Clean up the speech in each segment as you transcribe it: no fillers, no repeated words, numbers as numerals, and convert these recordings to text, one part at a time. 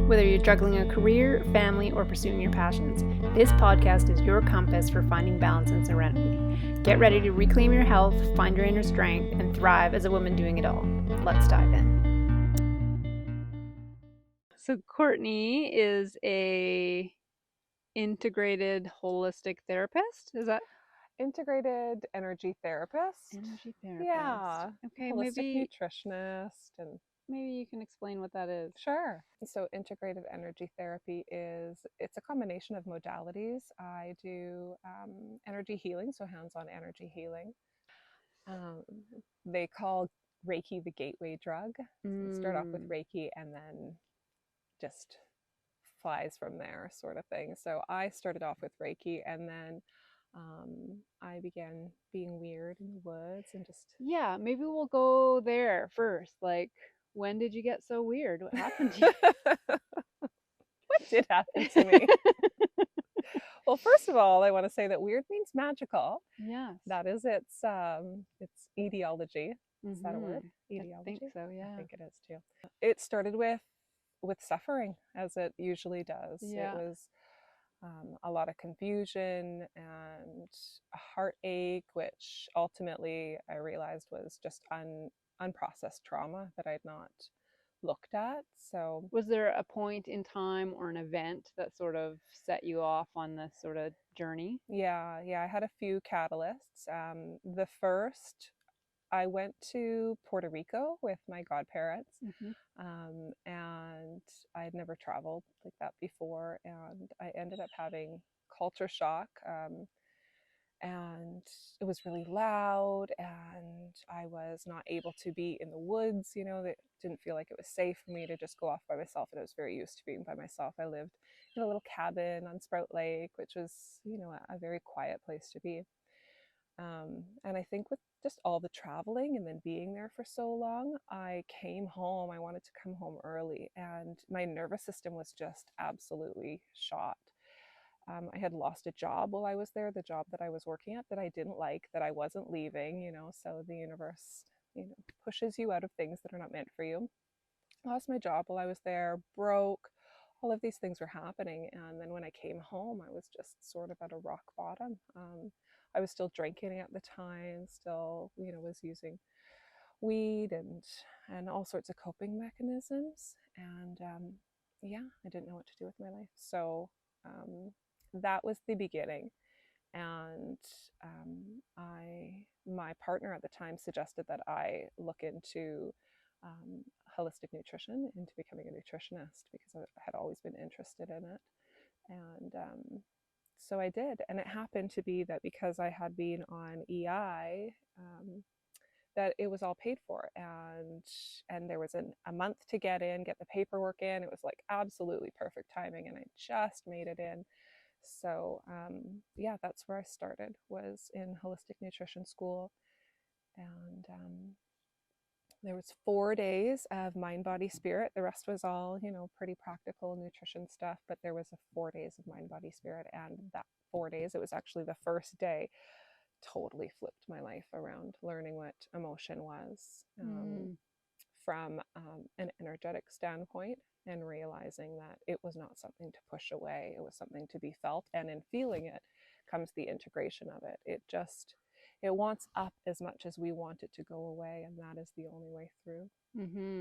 Whether you're juggling a career, family, or pursuing your passions, this podcast is your compass for finding balance and serenity. Get ready to reclaim your health, find your inner strength, and thrive as a woman doing it all. Let's dive in. So Courtney is a integrated holistic therapist. Is that integrated energy therapist? energy therapist? Yeah. Okay, Holistic nutritionist and maybe you can explain what that is. Sure. So integrative energy therapy it's a combination of modalities. I do energy healing, so hands-on energy healing. Um, they call Reiki the gateway drug. So you start off with Reiki and then just flies from there, sort of thing. So I started off with Reiki, and then I began being weird in the woods and just Yeah, maybe we'll go there first. Like, when did you get so weird? What happened to you? What did happen to me? Well, first of all, I want to say that weird means magical. Yes. That is its etiology. Is that a word? Etiology? I think so, yeah. I think it is too. It started with suffering, as it usually does. Yeah. It was a lot of confusion and a heartache, which ultimately I realized was just unprocessed trauma that I had not looked at. So was there a point in time or an event that sort of set you off on this sort of journey? yeah, I had a few catalysts. The first, I went to Puerto Rico with my godparents, and I had never traveled like that before, and I ended up having culture shock. And it was really loud, and I was not able to be in the woods. That didn't feel like it was safe for me to just go off by myself, and I was very used to being by myself. I lived in a little cabin on Sprout Lake, which was a very quiet place to be. And I think with just all the traveling and then being there for so long, I came home. I wanted to come home early, and my nervous system was just absolutely shot. I had lost a job while I was there, the job that I was working at that I didn't like, that I wasn't leaving, so the universe, pushes you out of things that are not meant for you. Lost my job while I was there, broke, all of these things were happening. And then when I came home, I was just sort of at a rock bottom. I was still drinking at the time, still, was using weed and all sorts of coping mechanisms. And yeah, I didn't know what to do with my life. So that was the beginning. And my partner at the time suggested that I look into holistic nutrition, into becoming a nutritionist, because I had always been interested in it. And so I did. And it happened to be that because I had been on EI, that it was all paid for, and there was a month to get the paperwork in. It was like absolutely perfect timing, and I just made it in. So yeah, that's where I started, was in holistic nutrition school. And there was 4 days of mind, body, spirit. The rest was all, pretty practical nutrition stuff, but there was 4 days of mind, body, spirit. And that 4 days, it was actually the first day, totally flipped my life around, learning what emotion was from an energetic standpoint, and realizing that it was not something to push away. It was something to be felt. And in feeling it comes the integration of it. It wants up as much as we want it to go away, and that is the only way through.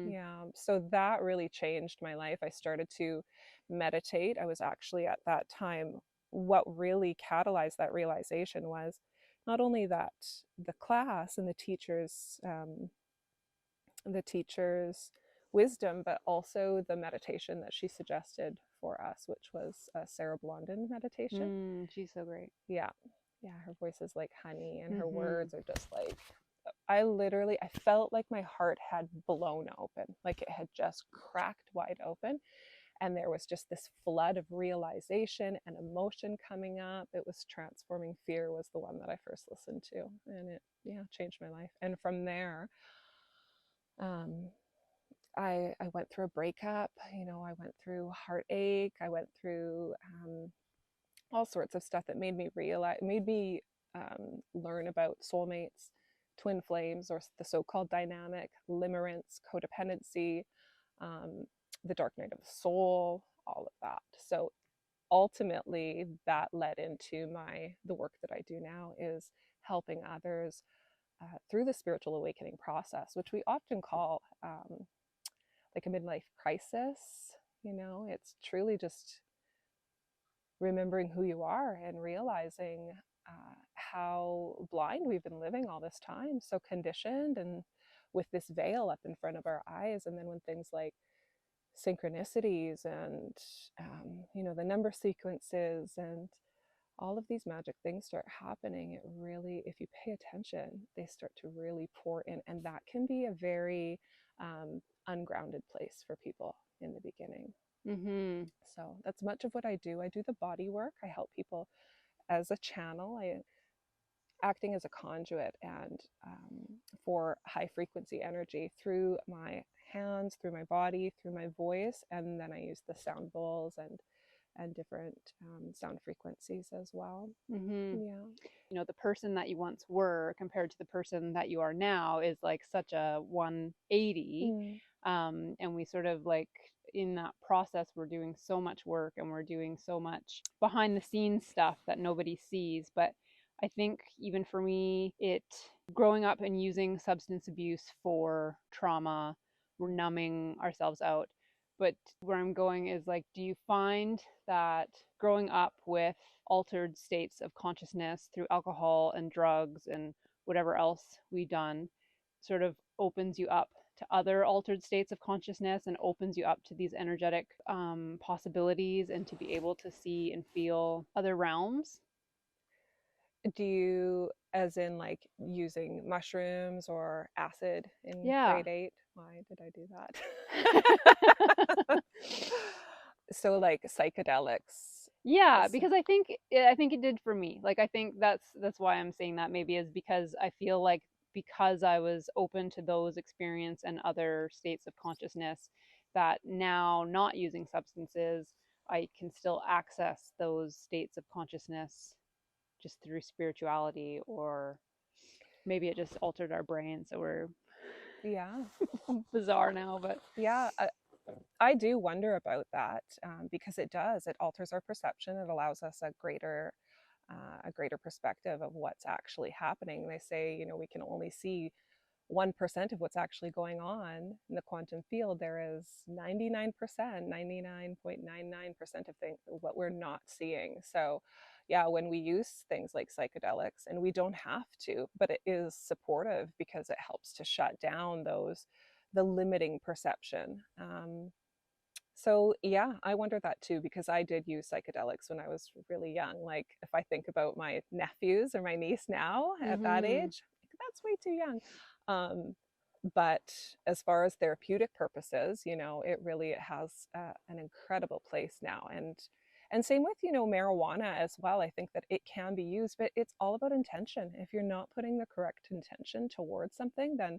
Yeah, so that really changed my life. I started to meditate. I was actually, at that time, what really catalyzed that realization was not only that the class and the teachers wisdom, but also the meditation that she suggested for us, which was a Sarah Blondin meditation. She's so great. Yeah, her voice is like honey, and her words are just like, I felt like my heart had blown open, like it had just cracked wide open, and there was just this flood of realization and emotion coming up. It was transforming. Fear was the one that I first listened to, and it changed my life. And from there, I went through a breakup. I went through heartache. I went through all sorts of stuff that made me learn about soulmates, twin flames, or the so-called dynamic, limerence, codependency, the dark night of the soul, all of that. So ultimately that led into the work that I do now is helping others through the spiritual awakening process, which we often call like a midlife crisis. It's truly just remembering who you are and realizing how blind we've been living all this time, so conditioned and with this veil up in front of our eyes. And then when things like synchronicities and the number sequences and all of these magic things start happening, it really, if you pay attention, they start to really pour in, and that can be a very ungrounded place for people in the beginning. Mm-hmm. So that's much of what I do. I do the body work. I help people as a channel. I acting as a conduit and for high frequency energy through my hands, through my body, through my voice, and then I use the sound bowls and different sound frequencies as well. Mm-hmm. Yeah. The person that you once were compared to the person that you are now is like such a 180. Mm. And we sort of like in that process, we're doing so much work and we're doing so much behind the scenes stuff that nobody sees. But I think even for me, it growing up and using substance abuse for trauma, we're numbing ourselves out. But where I'm going is like, do you find that growing up with altered states of consciousness through alcohol and drugs and whatever else we've done sort of opens you up to other altered states of consciousness and opens you up to these energetic possibilities and to be able to see and feel other realms? Do you, as in like using mushrooms or acid in Yeah. grade 8? Why did I do that? So like psychedelics. Yeah, because I think it did for me. Like I think that's why I'm saying that maybe is because I feel like because I was open to those experience and other states of consciousness that now not using substances, I can still access those states of consciousness just through spirituality, or maybe it just altered our brain so we're Yeah. bizarre now, but Yeah. I do wonder about that because it does. It alters our perception. It allows us a greater perspective of what's actually happening. They say, we can only see 1% of what's actually going on in the quantum field. There is 99%, 99.99% of things what we're not seeing. So, yeah, when we use things like psychedelics, and we don't have to, but it is supportive because it helps to shut down the limiting perception. So yeah, I wonder that too because I did use psychedelics when I was really young. Like if I think about my nephews or my niece now at that mm-hmm. age, that's way too young. Um, but as far as therapeutic purposes, it really has an incredible place now. And same with marijuana as well. I think that it can be used, but it's all about intention. If you're not putting the correct intention towards something, then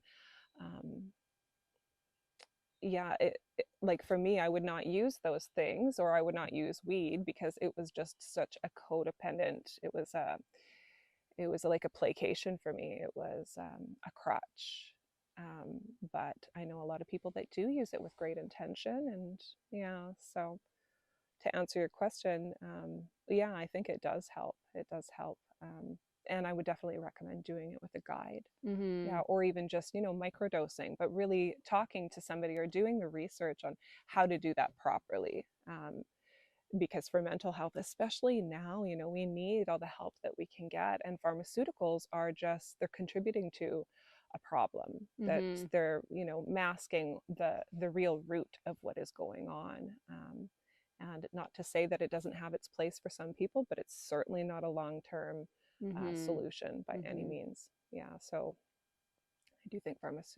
um, yeah, like for me, I would not use those things, or I would not use weed because it was just such a codependent. It was like a placation for me. It was a crutch. Um, but I know a lot of people that do use it with great intention, and yeah. So to answer your question, yeah, I think it does help. It does help, and I would definitely recommend doing it with a guide. Mm-hmm. Yeah, or even just microdosing, but really talking to somebody or doing the research on how to do that properly. Because for mental health, especially now, we need all the help that we can get, and pharmaceuticals are just they're contributing to a problem that Mm-hmm. they're masking the real root of what is going on. And not to say that it doesn't have its place for some people, but it's certainly not a long-term Mm-hmm. solution by any Mm-hmm. means. Yeah, so I do think psychedelics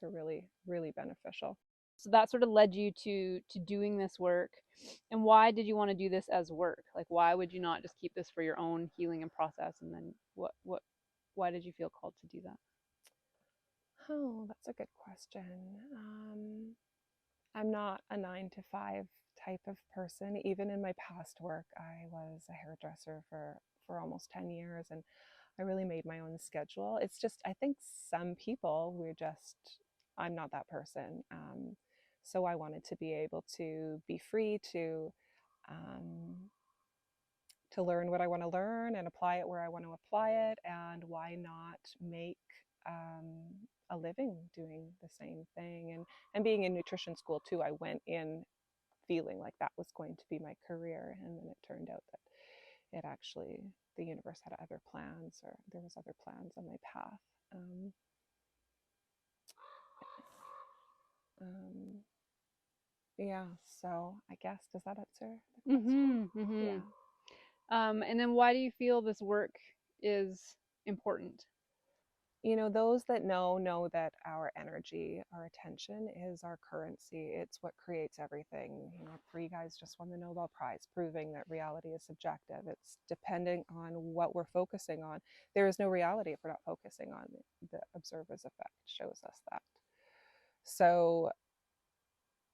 are really, really beneficial. So that sort of led you to doing this work. And why did you want to do this as work? Like why would you not just keep this for your own healing and process? And then why did you feel called to do that? Oh, that's a good question. I'm not a 9 to 5 type of person. Even in my past work, I was a hairdresser for almost 10 years, and I really made my own schedule. It's just, I think some people, I'm not that person. So I wanted to be able to be free um, to learn what I want to learn and apply it where I want to apply it. And why not make a living doing the same thing? And being in nutrition school too, I went in feeling like that was going to be my career. And then it turned out that it actually, the universe had other plans, or there was other plans on my path. Um, yeah, so I guess, does that answer the question? Mm-hmm, mm-hmm. Yeah. And then why do you feel this work is important? You know, those that know that our energy, our attention is our currency. It's what creates everything. You know, 3 guys just won the Nobel Prize, proving that reality is subjective. It's depending on what we're focusing on. There is no reality if we're not focusing on the observer's effect, shows us that. So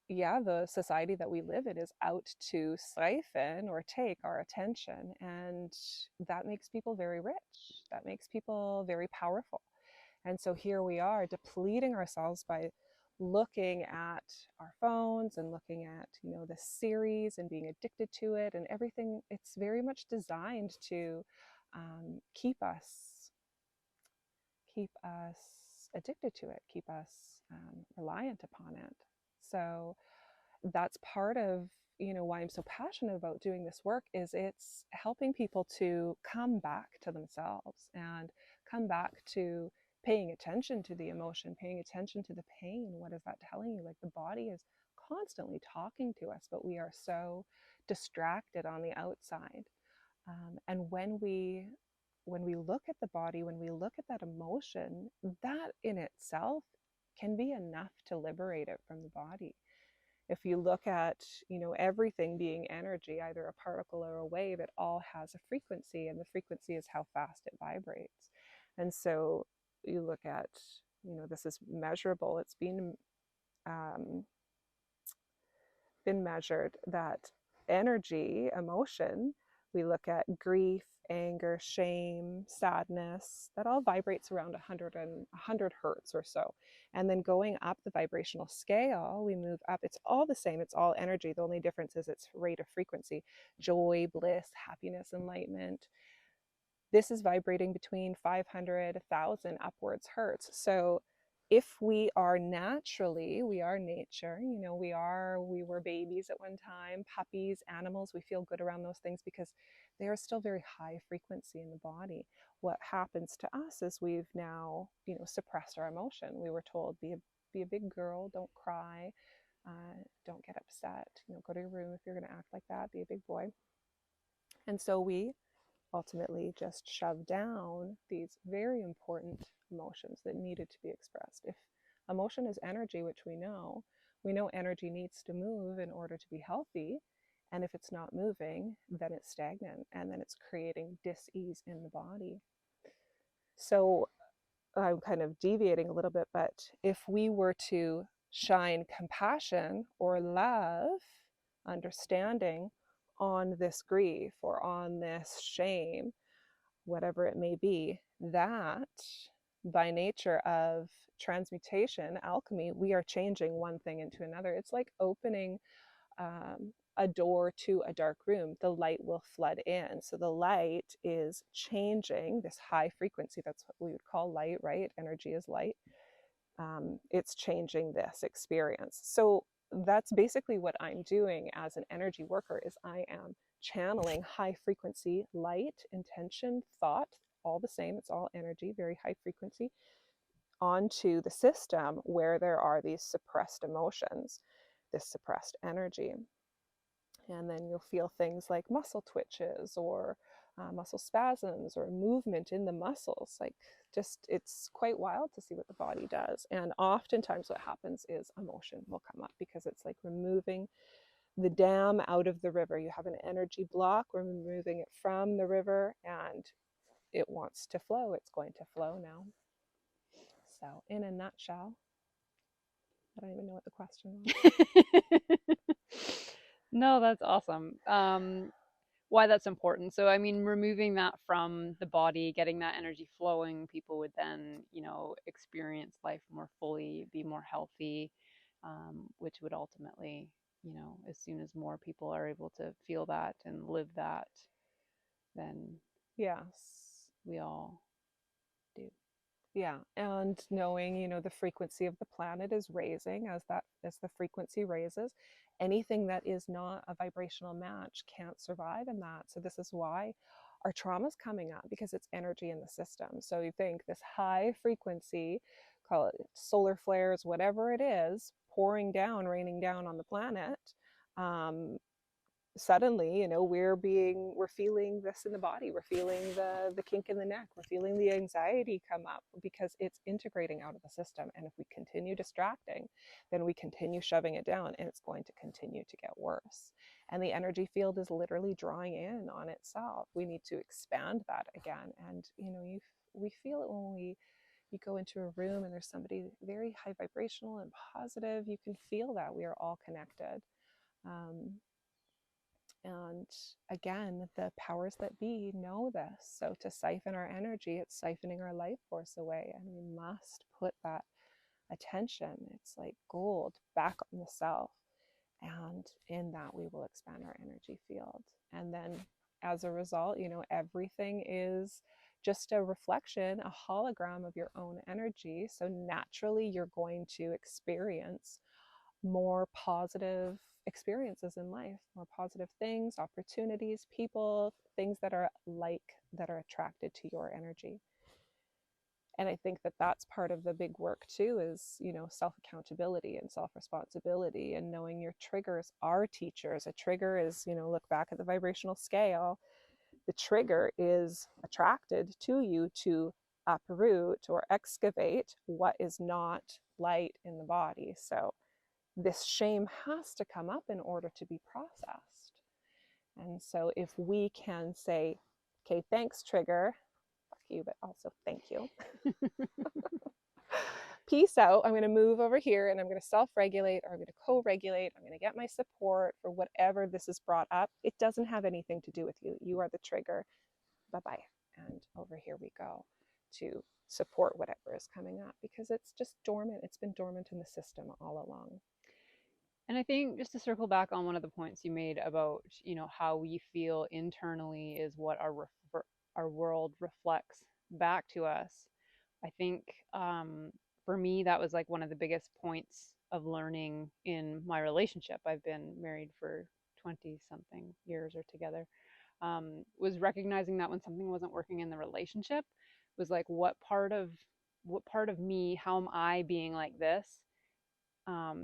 yeah, the society that we live in is out to siphon or take our attention, and that makes people very rich. That makes people very powerful. And so here we are depleting ourselves by looking at our phones and looking at, you know, the series and being addicted to it and everything. It's very much designed to keep us addicted to it, keep us reliant upon it. So that's part of, you know, why I'm so passionate about doing this work, is it's helping people to come back to themselves and come back to paying attention to the emotion, paying attention to the pain. What is that telling you? Like, the body is constantly talking to us, but we are so distracted on the outside. And when we look at the body, when we look at that emotion, that in itself can be enough to liberate it from the body. If you look at, you know, everything being energy, either a particle or a wave, it all has a frequency, and the frequency is how fast it vibrates. And so you look at, you know, this is measurable. It's been measured that energy, emotion, we look at grief, anger, shame, sadness, that all vibrates around 100 hertz or so. And then going up the vibrational scale, we move up. It's all the same. It's all energy. The only difference is its rate of frequency. Joy, bliss, happiness, enlightenment. This is vibrating between 500, 1,000 upwards hertz. So if we are naturally, we are nature, you know, we were babies at one time, puppies, animals, we feel good around those things because they are still very high frequency in the body. What happens to us is we've now, you know, suppressed our emotion. We were told, be a big girl, don't cry, don't get upset, you know, go to your room if you're going to act like that, be a big boy. And so we ultimately just shove down these very important emotions that needed to be expressed. If emotion is energy, which we know energy needs to move in order to be healthy. And if it's not moving, then it's stagnant, and then it's creating dis-ease in the body. So I'm kind of deviating a little bit, but if we were to shine compassion or love, understanding on this grief or on this shame, whatever it may be, that by nature of transmutation, alchemy, we are changing one thing into another. It's like opening a door to a dark room. The light will flood in. So the light is changing this high frequency. That's what we would call light, right? Energy is light. It's changing this experience. So that's basically what I'm doing as an energy worker, is I am channeling high frequency light, intention, thought, all the same. It's all energy, very high frequency, onto the system where there are these suppressed emotions, this suppressed energy. And then you'll feel things like muscle twitches or muscle spasms or movement in the muscles. Like, just, it's quite wild to see what the body does. And oftentimes what happens is emotion will come up, because it's like removing the dam out of the river. You have an energy block, we're removing it from the river, and it wants to flow. It's going to flow now. So in a nutshell, I don't even know what the question was. No, that's awesome. Why that's important. So, I mean, removing that from the body, getting that energy flowing, people would then, you know, experience life more fully, be more healthy, which would ultimately, you know, as soon as more people are able to feel that and live that, then Yes. we all do. Yeah, and knowing, you know, the frequency of the planet is raising as the frequency raises, anything that is not a vibrational match can't survive in that. So this is why our trauma is coming up, because it's energy in the system. So you think this high frequency, call it solar flares, whatever it is, pouring down, raining down on the planet. Um, Suddenly, you know, we're feeling this in the body, we're feeling the kink in the neck, we're feeling the anxiety come up, because it's integrating out of the system. And if we continue distracting, then we continue shoving it down, and it's going to continue to get worse. And the energy field is literally drawing in on itself. We need to expand that again. And you know, we feel it when you go into a room and there's somebody very high vibrational and positive. You can feel that we are all connected. And again, the powers that be know this. So to siphon our energy, it's siphoning our life force away. And we must put that attention, it's like gold, back on the self. And in that, we will expand our energy field. And then as a result, you know, everything is just a reflection, a hologram of your own energy. So naturally, you're going to experience more positive experiences in life, more positive things, opportunities, people, things that are attracted to your energy. And I think that that's part of the big work too, is, you know, self accountability and self responsibility, and knowing your triggers are teachers. A trigger is, you know, look back at the vibrational scale, the trigger is attracted to you to uproot or excavate what is not light in the body. So this shame has to come up in order to be processed. And so if we can say, okay, thanks, trigger, fuck you, but also thank you. Peace out. I'm going to move over here and I'm going to self-regulate, or I'm going to co-regulate. I'm going to get my support for whatever this is brought up. It doesn't have anything to do with you. You are the trigger. Bye-bye. And over here we go to support whatever is coming up, because it's just dormant. It's been dormant in the system all along. And I think, just to circle back on one of the points you made about, you know, how we feel internally is what our world reflects back to us. I think for me, that was like one of the biggest points of learning in my relationship. I've been married for 20 something years or together. Was recognizing that when something wasn't working in the relationship, was like, what part of me, how am I being like this,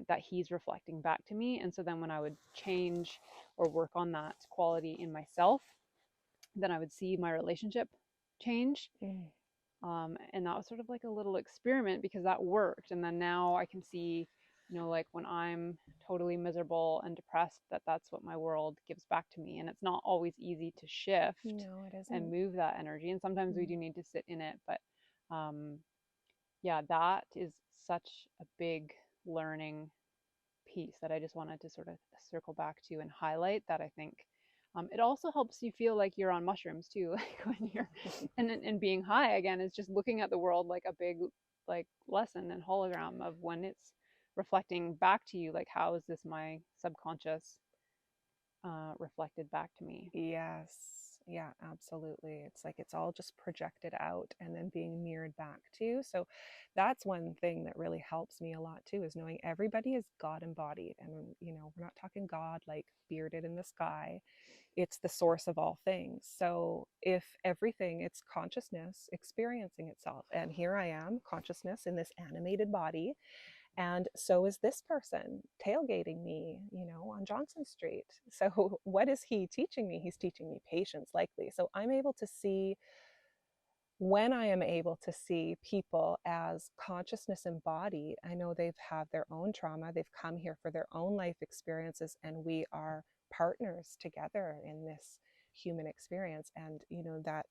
that he's reflecting back to me. And so then when I would change or work on that quality in myself, then I would see my relationship change. And that was sort of like a little experiment, because that worked. And then now I can see, you know, like when I'm totally miserable and depressed, that's what my world gives back to me. And it's not always easy to shift and move that energy. And sometimes we do need to sit in it. But yeah, that is such a big learning piece that I just wanted to sort of circle back to and highlight, that I think it also helps you feel like you're on mushrooms too, like when you're and being high again is just looking at the world like a big like lesson and hologram of when it's reflecting back to you, like how is this my subconscious reflected back to me. Yes. Yeah, absolutely. It's like it's all just projected out and then being mirrored back too. So that's one thing that really helps me a lot too, is knowing everybody is God embodied. And, you know, we're not talking God like bearded in the sky. It's the source of all things. So if everything, it's consciousness experiencing itself. And here I am, consciousness in this animated body. And so is this person tailgating me, you know, on Johnson Street. So what is he teaching me? He's teaching me patience, likely. So I'm able to see, when I am able to see people as consciousness embodied, I know they've had their own trauma, they've come here for their own life experiences, and we are partners together in this human experience. And you know that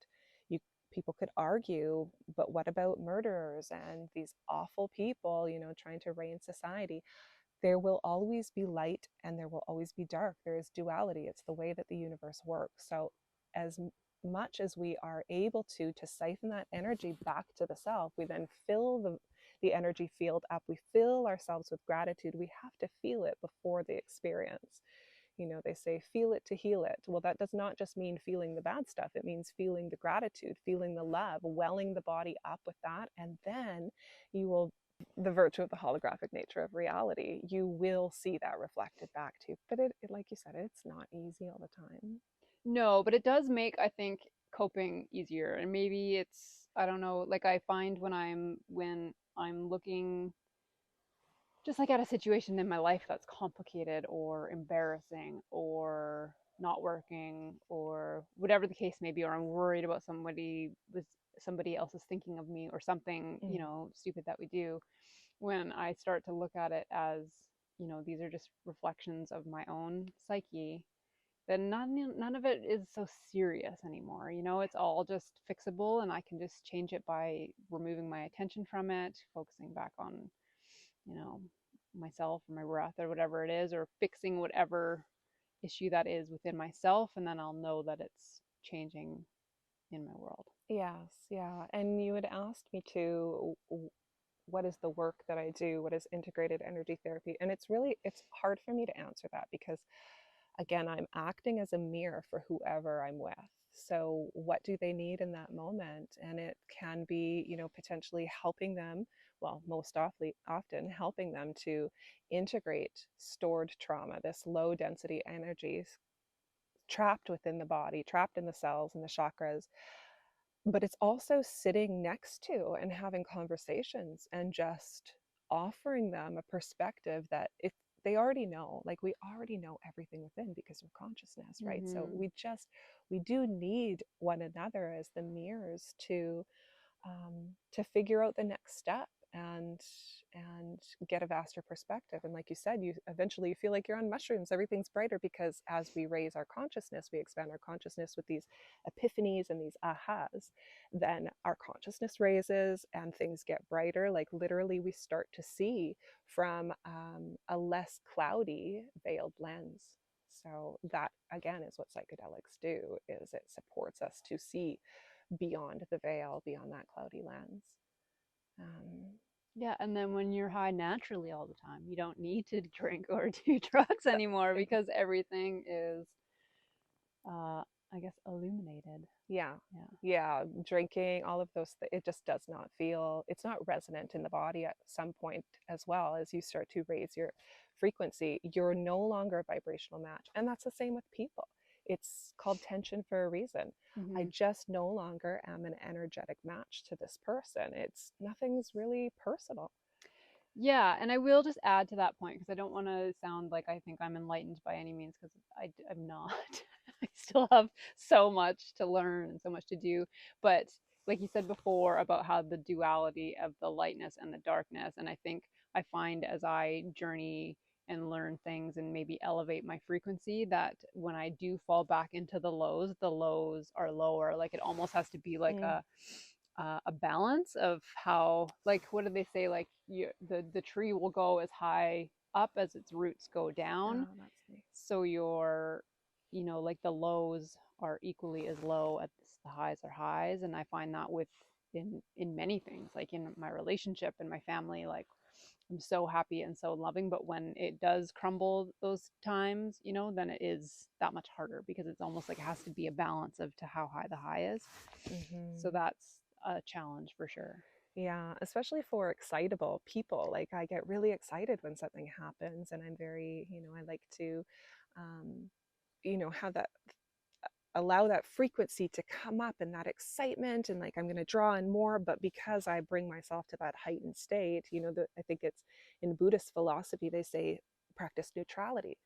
people could argue, but what about murderers and these awful people, you know, trying to reign society? There will always be light and there will always be dark. There is duality. It's the way that the universe works. So as much as we are able to siphon that energy back to the self, we then fill the energy field up. We fill ourselves with gratitude. We have to feel it before the experience. They say feel it to heal it. Well, that does not just mean feeling the bad stuff. It means feeling the gratitude, feeling the love, welling the body up with that. And then you will, the virtue of the holographic nature of reality, you will see that reflected back to you. But it like you said, it's not easy all the time. No, but it does make, I think, coping easier. And maybe it's, I don't know, like I find when I'm looking just like at a situation in my life that's complicated or embarrassing or not working or whatever the case may be, or I'm worried about somebody else is thinking of me or something, stupid that we do, when I start to look at it as, these are just reflections of my own psyche, then none of it is so serious anymore. It's all just fixable and I can just change it by removing my attention from it, focusing back on, you know, myself or my breath or whatever it is, or fixing whatever issue that is within myself. And then I'll know that it's changing in my world. Yes, yeah. And you had asked me to, what is the work that I do? What is integrated energy therapy? And it's hard for me to answer that because, again, I'm acting as a mirror for whoever I'm with. So what do they need in that moment? And it can be, potentially helping them, well, most often helping them to integrate stored trauma, this low density energies trapped within the body, trapped in the cells and the chakras. But it's also sitting next to and having conversations and just offering them a perspective that if they already know, like we already know everything within because we're consciousness, right? So Mm-hmm. we do need one another as the mirrors to figure out the next step and get a vaster perspective. And like you said, you eventually feel like you're on mushrooms. Everything's brighter because as we raise our consciousness, we expand our consciousness with these epiphanies and these ahas. Then our consciousness raises and things get brighter. Like literally, we start to see from a less cloudy veiled lens. So that again is what psychedelics do, is it supports us to see beyond the veil, beyond that cloudy lens. Yeah, and then when you're high naturally all the time, you don't need to drink or do drugs anymore because everything is, I guess, illuminated. Yeah. Yeah. Yeah. Drinking, all of those, it just does not feel, it's not resonant in the body at some point as well. As you start to raise your frequency, you're no longer a vibrational match. And that's the same with people. It's called tension for a reason. I Mm-hmm. just no longer am an energetic match to this person. Nothing's really personal. Yeah, and I will just add to that point because I don't want to sound like I think I'm enlightened by any means because I'm not. I still have so much to learn and so much to do. But like you said before about how the duality of the lightness and the darkness, and I think I find as I journey and learn things and maybe elevate my frequency that when I do fall back into the lows are lower. Like it almost has to be like Mm. a balance of how, like, what do they say, like the tree will go as high up as its roots go down, Oh, that's nice. so your, like the lows are equally as low as the highs are highs. And I find that with in many things, like in my relationship and my family, like I'm so happy and so loving, but when it does crumble those times, then it is that much harder because it's almost like it has to be a balance of to how high the high is. So Mm-hmm. that's a challenge for sure. Yeah, especially for excitable people. Like I get really excited when something happens, and I'm very, I like to, um, have that, allow that frequency to come up and that excitement, and like I'm going to draw in more. But because I bring myself to that heightened state, I think it's in Buddhist philosophy, they say practice neutrality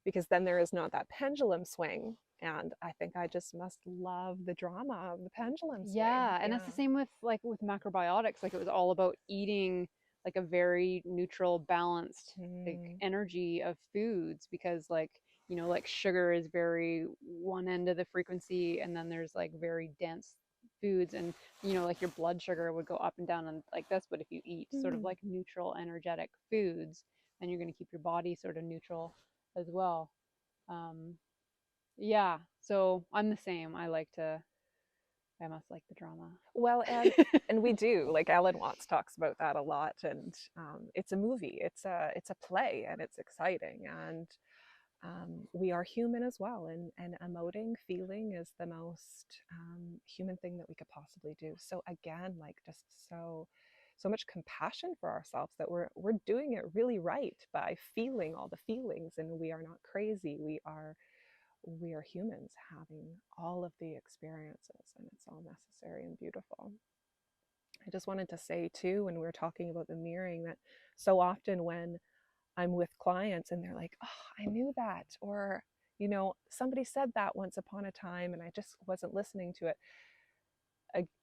because then there is not that pendulum swing. And I think I just must love the drama of the pendulum swing. Yeah, and Yeah. that's the same with like with macrobiotics. Like it was all about eating like a very neutral, balanced like Mm. energy of foods because like, like sugar is very one end of the frequency and then there's like very dense foods and like your blood sugar would go up and down and like this, but if you eat sort of Mm. like neutral energetic foods, then you're going to keep your body sort of neutral as well. Yeah, so I'm the same. I like to I must like the drama. Well, and we do. Like Ellen Watts talks about that a lot, and it's a movie, it's a play, and it's exciting, and we are human as well, and emoting, feeling is the most human thing that we could possibly do. So again, like just so much compassion for ourselves that we're doing it really right by feeling all the feelings, and we are not crazy. We are humans having all of the experiences, and it's all necessary and beautiful. I just wanted to say too, when we were talking about the mirroring, that so often when I'm with clients and they're like, oh, I knew that, or somebody said that once upon a time and I just wasn't listening to it.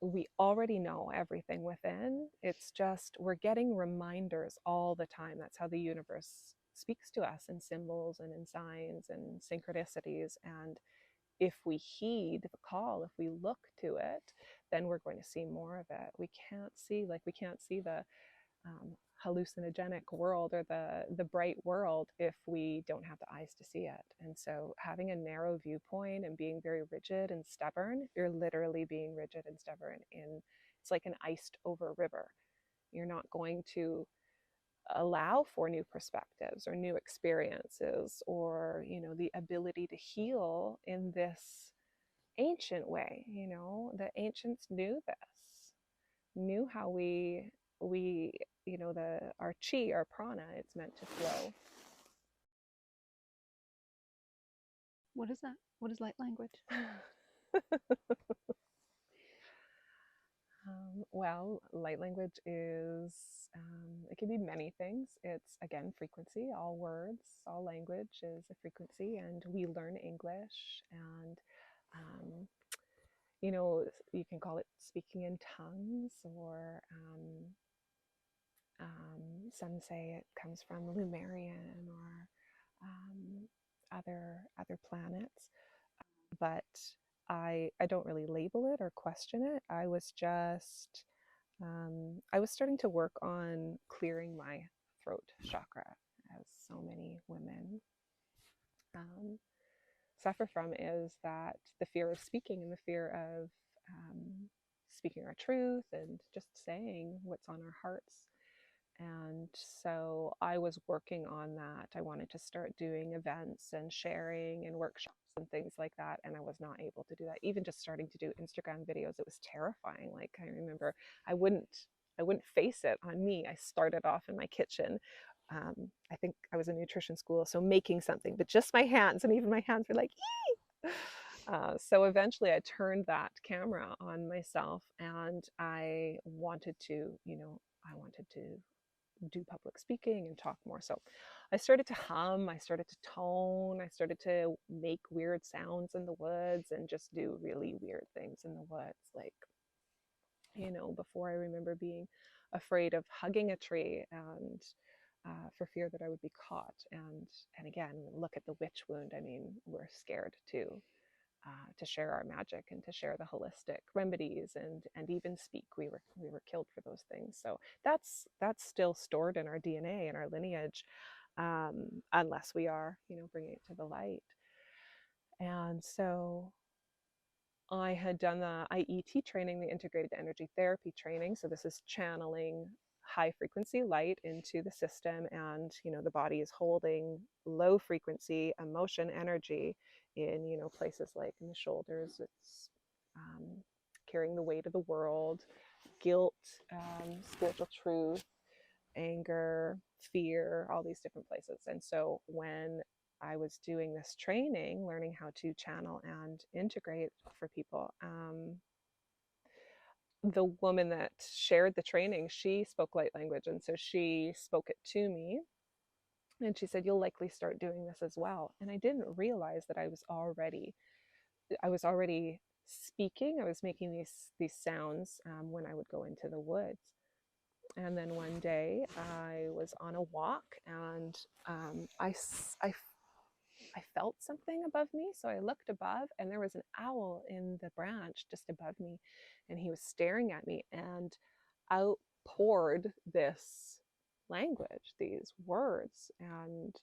We already know everything within. It's just we're getting reminders all the time. That's how the universe speaks to us, in symbols and in signs and synchronicities. And if we heed the call, if we look to it, then we're going to see more of it. We can't see the hallucinogenic world, or the bright world, if we don't have the eyes to see it. And so having a narrow viewpoint and being very rigid and stubborn, you're literally being rigid and stubborn. It's like an iced over river. You're not going to allow for new perspectives or new experiences, or the ability to heal in this ancient way. The ancients knew this, knew how we our chi, our prana, it's meant to flow. What is that? What is light language? Well, light language is, it can be many things. It's, again, frequency. All words, all language is a frequency, and we learn English, and you can call it speaking in tongues, or some say it comes from Lumerian, or other planets, but I don't really label it or question it. I was starting to work on clearing my throat chakra, as so many women suffer from, is that the fear of speaking, and the fear of speaking our truth and just saying what's on our hearts. And so I was working on that. I wanted to start doing events and sharing and workshops and things like that, and I was not able to do that. Even just starting to do Instagram videos, it was terrifying. Like, I remember I wouldn't face it on me. I started off in my kitchen. I think I was in nutrition school, so making something, but just my hands, and even my hands were like, ee! So eventually I turned that camera on myself, and I wanted to do public speaking and talk more. So I started to hum, I started to tone, I started to make weird sounds in the woods, and just do really weird things in the woods. Like, before, I remember being afraid of hugging a tree, and for fear that I would be caught. And again, look at the witch wound. I mean, we're scared to share our magic and to share the holistic remedies, and even speak. We were killed for those things. So that's still stored in our DNA and our lineage, unless we are bringing it to the light. And so I had done the IET training, the integrated energy therapy training. So this is channeling high frequency light into the system, and the body is holding low frequency emotion energy in places like in the shoulders. It's carrying the weight of the world, guilt, spiritual truth, anger, fear, all these different places. And so when I was doing this training, learning how to channel and integrate for people, the woman that shared the training, she spoke light language, and so she spoke it to me, and she said, you'll likely start doing this as well. And I didn't realize that I was already speaking. I was making these sounds when I would go into the woods. And then one day I was on a walk, and I felt something above me. So I looked above, and there was an owl in the branch just above me, and he was staring at me, and out poured this language, these words. And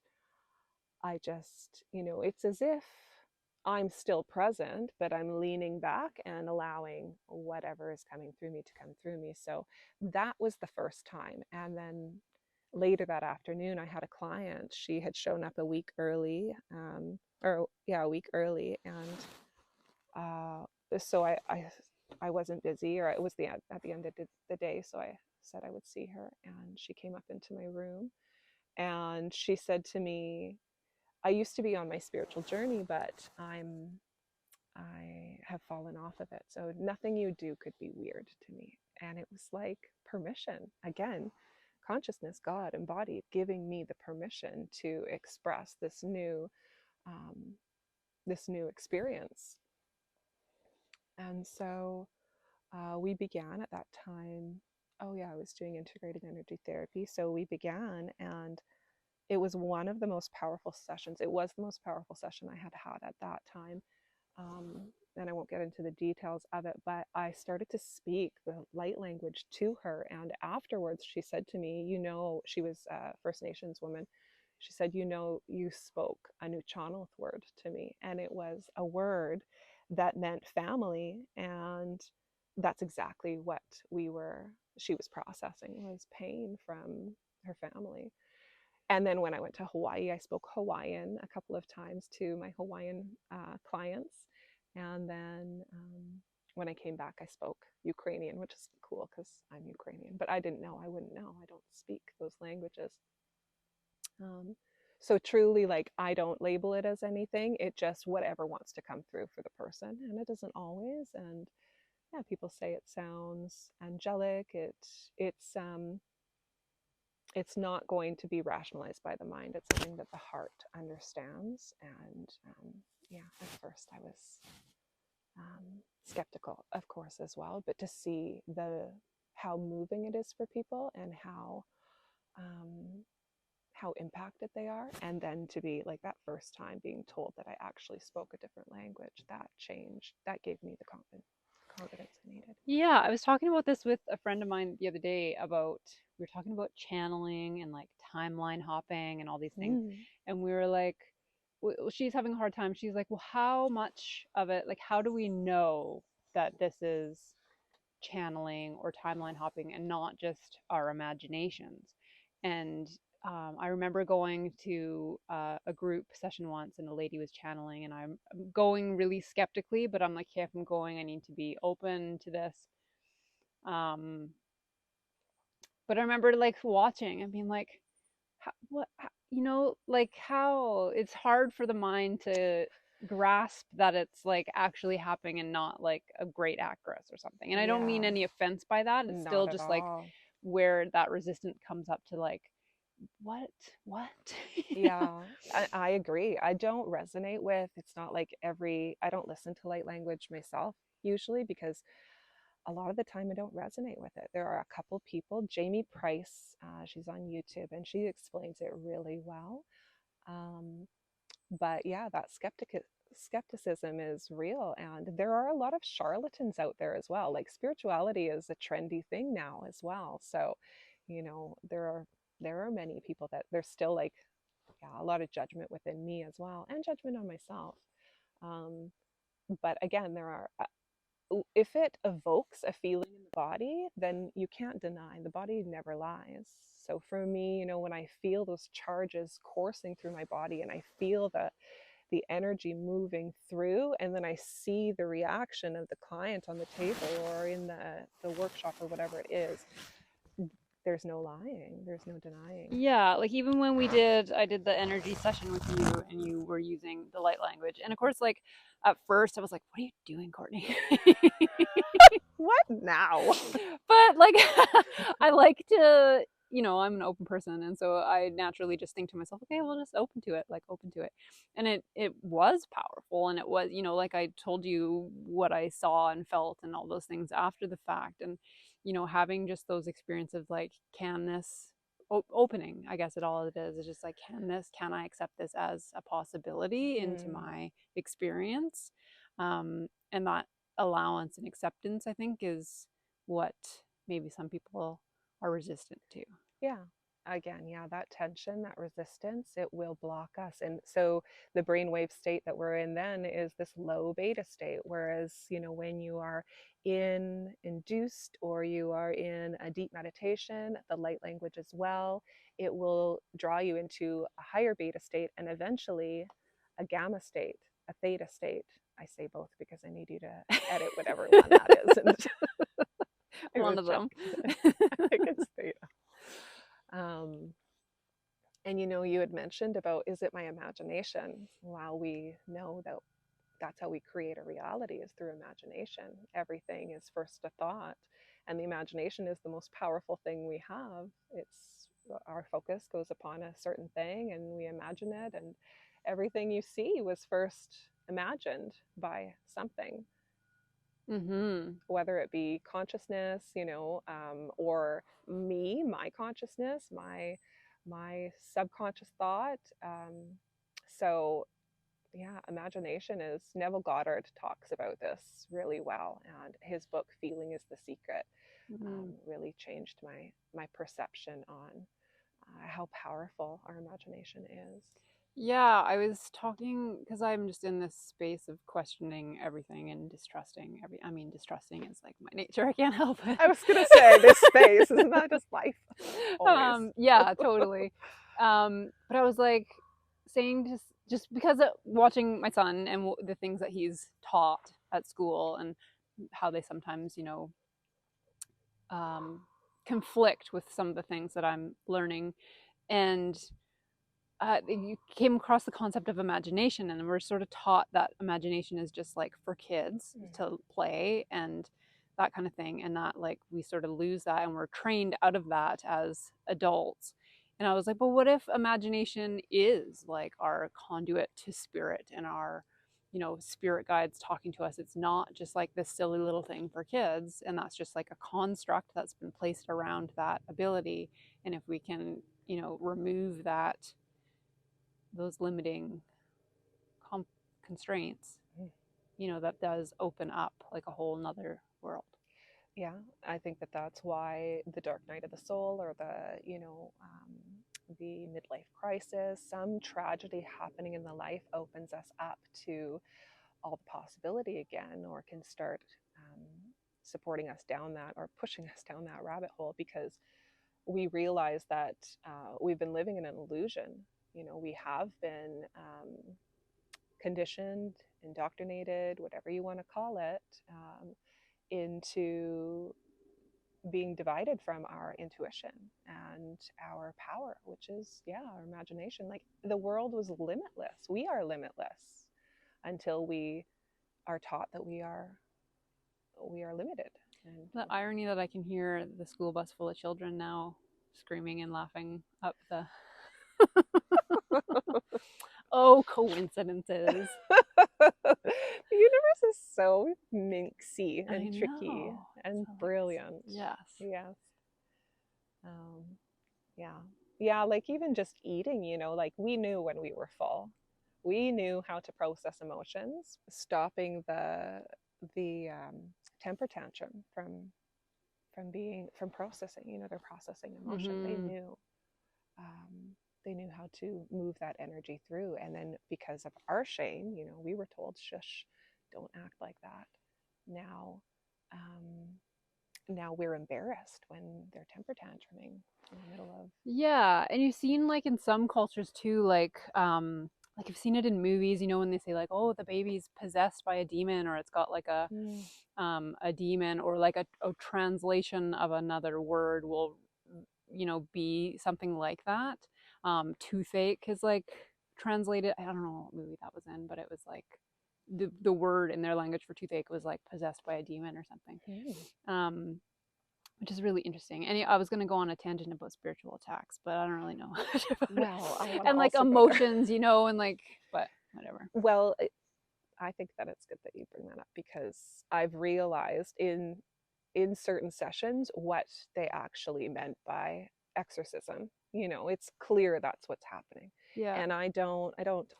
I just, it's as if I'm still present, but I'm leaning back and allowing whatever is coming through me to come through me. So that was the first time. And then later that afternoon, I had a client. She had shown up a week early, a week early. And so I wasn't busy, or it was at the end of the day. So I said I would see her. And she came up into my room and she said to me, I used to be on my spiritual journey, but I have fallen off of it. So nothing you do could be weird to me. And it was like permission. Again, consciousness, God embodied, giving me the permission to express um, this new experience. And so we began at that time. Oh yeah, I was doing integrated energy therapy. So we began, and it was one of the most powerful sessions. It was the most powerful session I had had at that time. And I won't get into the details of it, but I started to speak the light language to her. And afterwards, she said to me, you know, she was a First Nations woman. She said, you know, you spoke a Nuu-chah-nulth word to me. And it was a word that meant family. And that's exactly what she was processing, was pain from her family. And then when I went to Hawaii, I spoke Hawaiian a couple of times to my Hawaiian clients. And then when I came back, I spoke Ukrainian, which is cool because I'm Ukrainian, but I didn't know. I wouldn't know. I don't speak those languages. So truly, like, I don't label it as anything. It just whatever wants to come through for the person. And it doesn't always. And yeah, people say it sounds angelic. It's not going to be rationalized by the mind. It's something that the heart understands. And yeah, at first I was skeptical, of course, as well. But to see how moving it is for people, and how impacted they are, and then to be like that first time being told that I actually spoke a different language, that gave me the confidence I needed. Yeah, I was talking about this with a friend of mine the other day about, we were talking about channeling and like timeline hopping and all these things. And we were like, she's having a hard time. She's like, well, how much of it, like, how do we know that this is channeling or timeline hopping and not just our imaginations? And I remember going to a group session once, and a lady was channeling, and I'm going really skeptically, but I'm like, okay, if I'm going, I need to be open to this. Um, but I remember like watching and being like, like how it's hard for the mind to grasp that it's like actually happening and not like a great actress or something. And I don't mean any offense by that. It's still just like where that resistance comes up to like, what yeah, I agree. I don't resonate with, it's not like I don't listen to light language myself usually, because a lot of the time I don't resonate with it. There are a couple people, Jamie Price, she's on YouTube, and she explains it really well. But yeah, that skepticism is real, and there are a lot of charlatans out there as well. Like, spirituality is a trendy thing now as well. So, there are many people that there's still like, yeah, a lot of judgment within me as well, and judgment on myself. But again, if it evokes a feeling in the body, then you can't deny. The body never lies. So for me, when I feel those charges coursing through my body, and I feel the energy moving through, and then I see the reaction of the client on the table or in the workshop or whatever it is, there's no lying, there's no denying. Yeah, like even when I did the energy session with you, and you were using the light language, and of course, like at first I was like, what are you doing, Courtney? What now? But like I like to, I'm an open person, and so I naturally just think to myself, okay, well, just open to it, like open to it. And it was powerful, and it was, like I told you what I saw and felt and all those things after the fact. And having just those experiences, like, can this opening, I guess all it is just like, can I accept this as a possibility into my experience? And that allowance and acceptance, I think, is what maybe some people are resistant to. Yeah, again, yeah, that tension, that resistance, it will block us. And so the brainwave state that we're in then is this low beta state. Whereas, when you are in induced or you are in a deep meditation, the light language as well, it will draw you into a higher beta state and eventually a gamma state, a theta state. I say both because I need you to edit whatever one that is. And one of them. I think it's theta. And you had mentioned about, is it my imagination? Well, we know that that's how we create a reality, is through imagination. Everything is first a thought, and the imagination is the most powerful thing we have. It's our focus goes upon a certain thing and we imagine it, and everything you see was first imagined by something. Mm-hmm. Whether it be consciousness, or me, my consciousness, my subconscious thought. So yeah, imagination is, Neville Goddard talks about this really well, and his book Feeling is the Secret really changed my perception on how powerful our imagination is. Yeah, I was talking because I'm just in this space of questioning everything and distrusting distrusting is like my nature. I can't help it. I was gonna say, this space, isn't that just life? Always. Yeah, totally. But I was like saying just because of watching my son and the things that he's taught at school and how they sometimes, conflict with some of the things that I'm learning. And you came across the concept of imagination, and we're sort of taught that imagination is just like for kids to play and that kind of thing, and that like we sort of lose that and we're trained out of that as adults. And I was like, but what if imagination is like our conduit to spirit and our spirit guides talking to us? It's not just like this silly little thing for kids, and that's just like a construct that's been placed around that ability. And if we can remove those limiting constraints, that does open up like a whole nother world. Yeah, I think that's why the dark night of the soul, or the midlife crisis, some tragedy happening in the life opens us up to all the possibility again, or can start supporting us down that, or pushing us down that rabbit hole, because we realize that we've been living in an illusion. We have been conditioned, indoctrinated, whatever you want to call it, into being divided from our intuition and our power, which is, our imagination. Like, the world was limitless. We are limitless until we are taught that we are limited. And the irony that I can hear the school bus full of children now screaming and laughing up the oh, coincidences. The universe is so minxy and tricky and so brilliant. Yes. Yeah, like even just eating, like we knew when we were full. We knew how to process emotions, stopping the temper tantrum from processing. They're processing emotion. They knew how to move that energy through. And then because of our shame, we were told, shush, don't act like that. Now we're embarrassed when they're temper tantruming in the middle of. Yeah, and you've seen like in some cultures too, like I've seen it in movies, when they say like, oh, the baby's possessed by a demon, or it's got like a demon, or like a translation of another word will be something like that. Toothache is like translated, I don't know what movie that was in, but it was like the word in their language for toothache was like possessed by a demon or something. Which is really interesting. And I was going to go on a tangent about spiritual attacks, but I don't really know much about it. And like emotions, and like, but whatever. Well, I think that it's good that you bring that up, because I've realized in certain sessions what they actually meant by exorcism. It's clear that's what's happening. Yeah. And I don't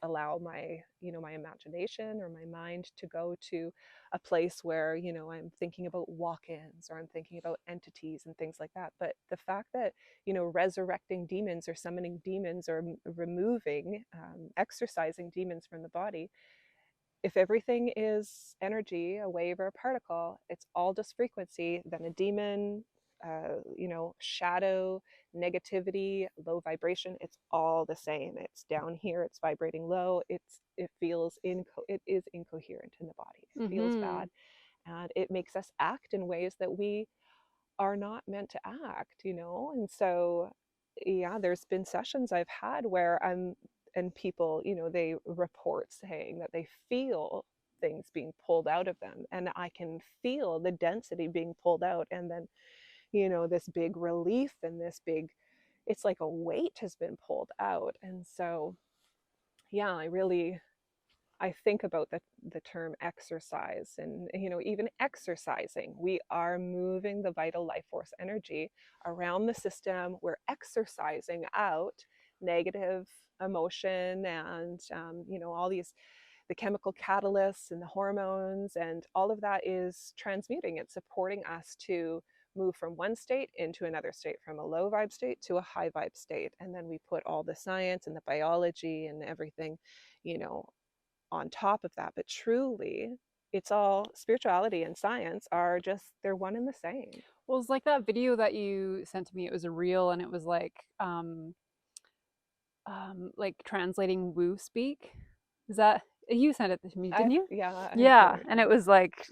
allow my, my imagination or my mind to go to a place where, I'm thinking about walk-ins or I'm thinking about entities and things like that. But the fact that, resurrecting demons or summoning demons or removing, exorcising demons from the body, if everything is energy, a wave or a particle, it's all just frequency, then a demon, shadow, negativity, low vibration, it's all the same. It's down here, it's vibrating low, it is incoherent in the body. It feels Mm-hmm. bad, and it makes us act in ways that we are not meant to act. And so, yeah, there's been sessions I've had where and people, they report saying that they feel things being pulled out of them, and I can feel the density being pulled out, and then, this big relief and this big, it's like a weight has been pulled out. And so, yeah, I think about the term exercise, and even exercising, we are moving the vital life force energy around the system. We're exercising out negative emotion and all these, the chemical catalysts and the hormones, and all of that is transmuting. It's supporting us to move from one state into another state, from a low vibe state to a high vibe state. And then we put all the science and the biology and everything, you know on top of that. But truly, it's all, spirituality and science are just, they're one and the same. Well, it's like that video that you sent to me. It was a reel, and it was like translating woo speak. Is that you sent it to me, didn't you? I've Yeah, heard. and it was like,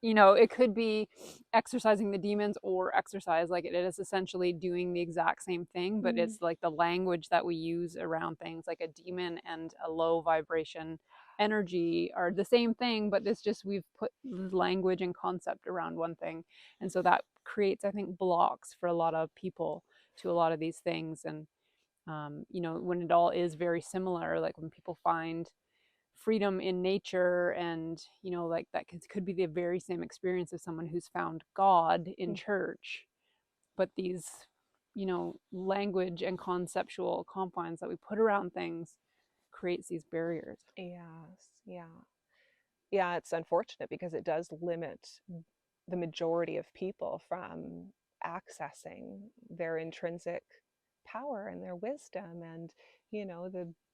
it could be exercising the demons or exercise. Like it is essentially doing the exact same thing, but Mm. it's like the language that we use around things. Like a demon and a low vibration energy are the same thing, but it's just we've put language and concept around one thing, and so that creates, I think, blocks for a lot of people to a lot of these things. And when it all is very similar, like when people find freedom in nature, and like that could be the very same experience as someone who's found God in Mm. church, but these language and conceptual confines that we put around things creates these barriers. Yes, yeah, it's unfortunate because it does limit the majority of people from accessing their intrinsic power and their wisdom, and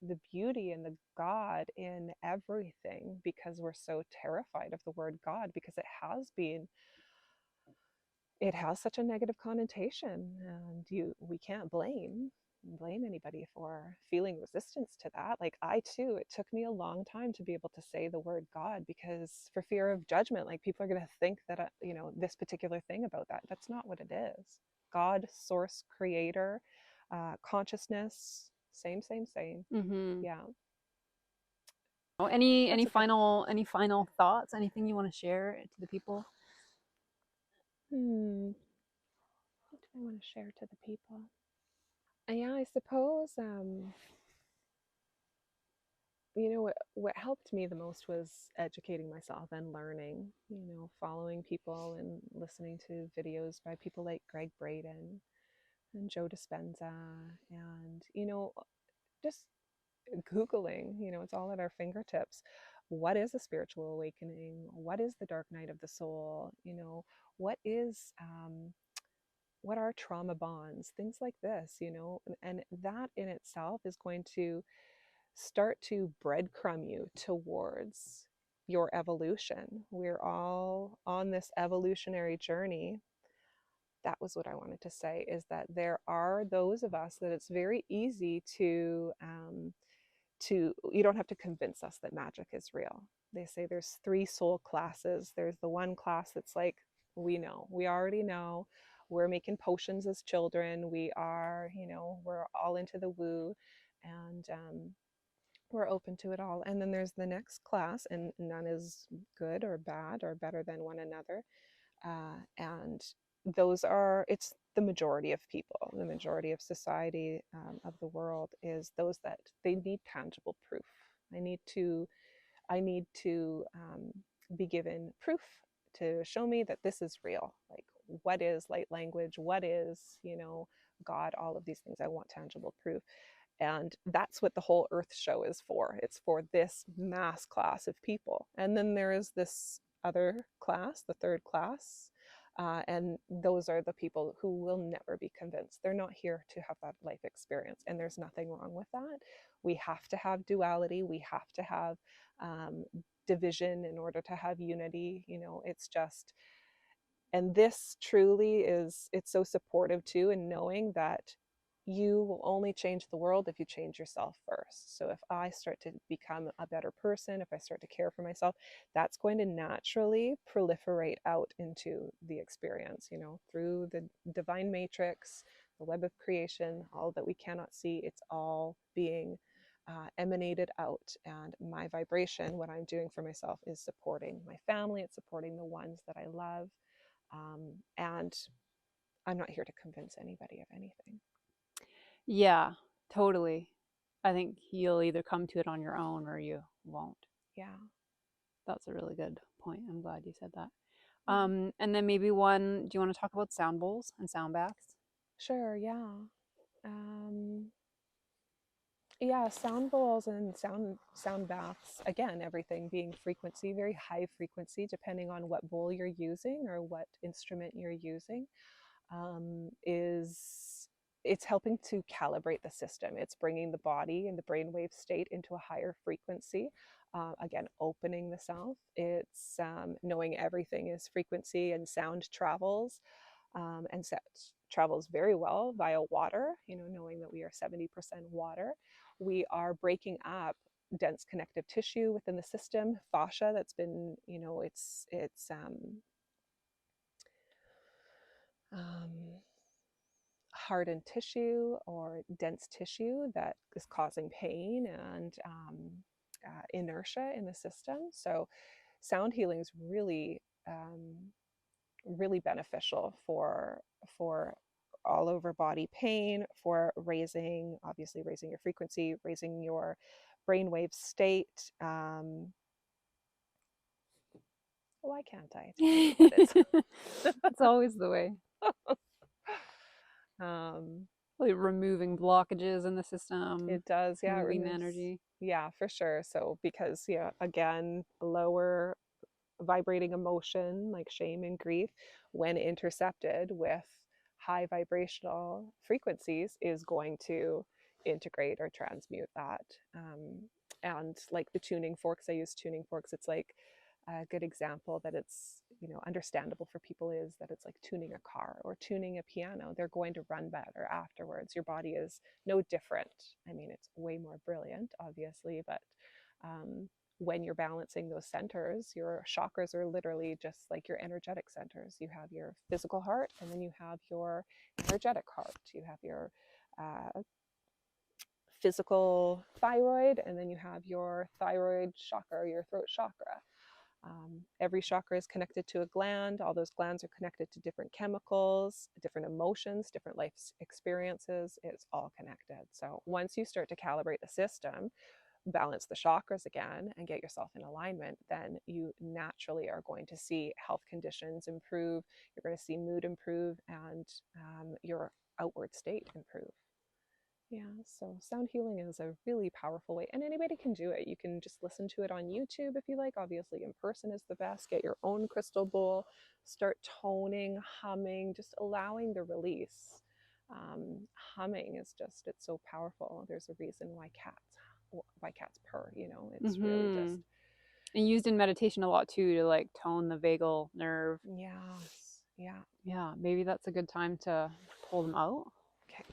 the beauty and the God in everything, because we're so terrified of the word God, because it has such a negative connotation, and we can't blame anybody for feeling resistance to that. Like, I too, it took me a long time to be able to say the word God, because for fear of judgment, like people are going to think that this particular thing about that, that's not what it is. God, source, creator, consciousness, same. Mm-hmm. Yeah. Any That's okay. final thoughts, anything you want to share to the people? What do I want to share to the people? Yeah, I suppose what helped me the most was educating myself and learning, following people and listening to videos by people like Greg Braden and Joe Dispenza, and just Googling. It's all at our fingertips. What is a spiritual awakening? What is the dark night of the soul? What is what are trauma bonds? Things like this, and that in itself is going to start to breadcrumb you towards your evolution. We're all on this evolutionary journey. That was what I wanted to say, is that there are those of us that it's very easy you don't have to convince us that magic is real. They say there's 3 soul classes. There's the one class that's like, we already know, we're making potions as children, we're all into the woo, and we're open to it all. And then there's the next class, and none is good or bad or better than one another. And it's the majority of people, the majority of society, of the world, is those that they need tangible proof. I need to be given proof to show me that this is real. Like, what is light language? What is, God? All of these things. I want tangible proof. And that's what the whole Earth show is for. It's for this mass class of people. And then there is this other class, the third class. And those are the people who will never be convinced. They're not here to have that life experience. And there's nothing wrong with that. We have to have duality. We have to have division in order to have unity. You know, it's just, and this truly is, it's so supportive too, in knowing that you will only change the world if you change yourself first. So if I start to become a better person, if I start to care for myself, that's going to naturally proliferate out into the experience, you know, through the divine matrix, the web of creation, all that we cannot see. It's all being emanated out. And my vibration, what I'm doing for myself, is supporting my family. It's supporting the ones that I love. And I'm not here to convince anybody of anything. Yeah, totally. I think you'll either come to it on your own or you won't. Yeah. That's a really good point. I'm glad you said that. And then maybe one, do you want to talk about sound bowls and sound baths? Sure, yeah. Yeah, sound bowls and sound baths, again, everything being frequency, very high frequency, depending on what bowl you're using or what instrument you're using, is it's helping to calibrate the system. It's bringing the body and the brainwave state into a higher frequency. Again, opening the self. It's knowing everything is frequency, and sound travels, and travels very well via water. You know, knowing that we are 70% water, we are breaking up dense connective tissue within the system, fascia that's been, you know, it's hardened tissue or dense tissue that is causing pain and inertia in the system. So sound healing is really really beneficial for all over body pain, for obviously raising your frequency, raising your brainwave state. Why can't I? It's always the way. Like removing blockages in the system. It does, yeah. Moving the energy. Yeah, for sure. So because, yeah, again, lower vibrating emotion like shame and grief, when intercepted with high vibrational frequencies, is going to integrate or transmute that. And like the tuning forks, I use tuning forks. It's like a good example that it's, you know, understandable for people is that it's like tuning a car or tuning a piano. They're going to run better afterwards. Your body is no different. I mean, it's way more brilliant, obviously, but when you're balancing those centers, your chakras are literally just like your energetic centers. You have your physical heart, and then you have your energetic heart. You have your physical thyroid, and then you have your thyroid chakra, your throat chakra. Every chakra is connected to a gland. All those glands are connected to different chemicals, different emotions, different life experiences. It's all connected. So once you start to calibrate the system, balance the chakras again, and get yourself in alignment, then you naturally are going to see health conditions improve. You're going to see mood improve, and your outward state improve. Yeah, so sound healing is a really powerful way, and anybody can do it. You can just listen to it on YouTube if you like. Obviously, in person is the best. Get your own crystal bowl, start toning, humming, just allowing the release. Humming is just, it's so powerful. There's a reason why cats purr, you know. It's really just, and used in meditation a lot too, to like tone the vagal nerve. yes, Yeah, maybe that's a good time to pull them out. okay.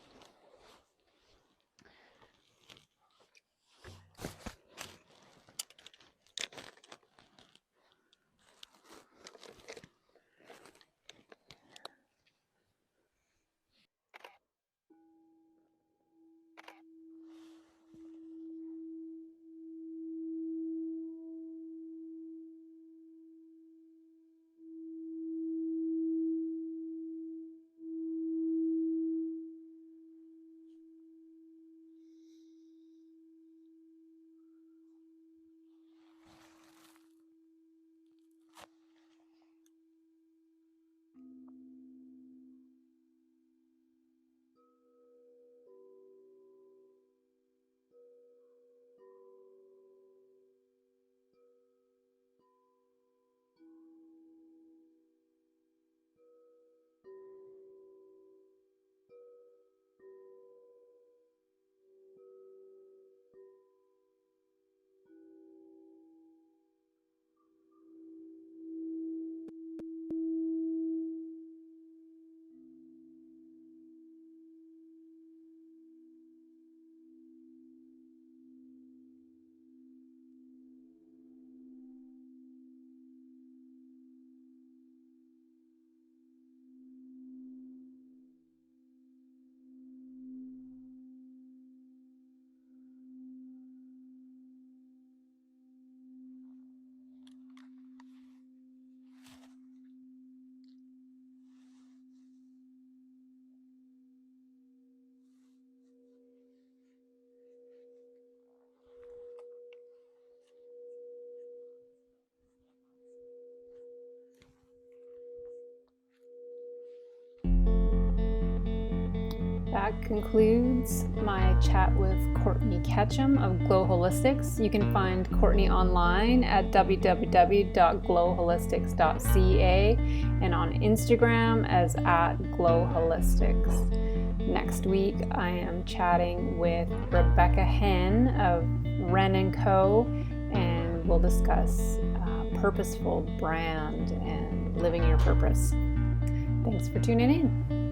That concludes my chat with Courtney Ketchum of Glow Holistics. You can find Courtney online at www.glowholistics.ca and on Instagram as @glowholistics. Next week, I am chatting with Rebecca Hen of Wren & Co. and we'll discuss purposeful brand and living your purpose. Thanks for tuning in.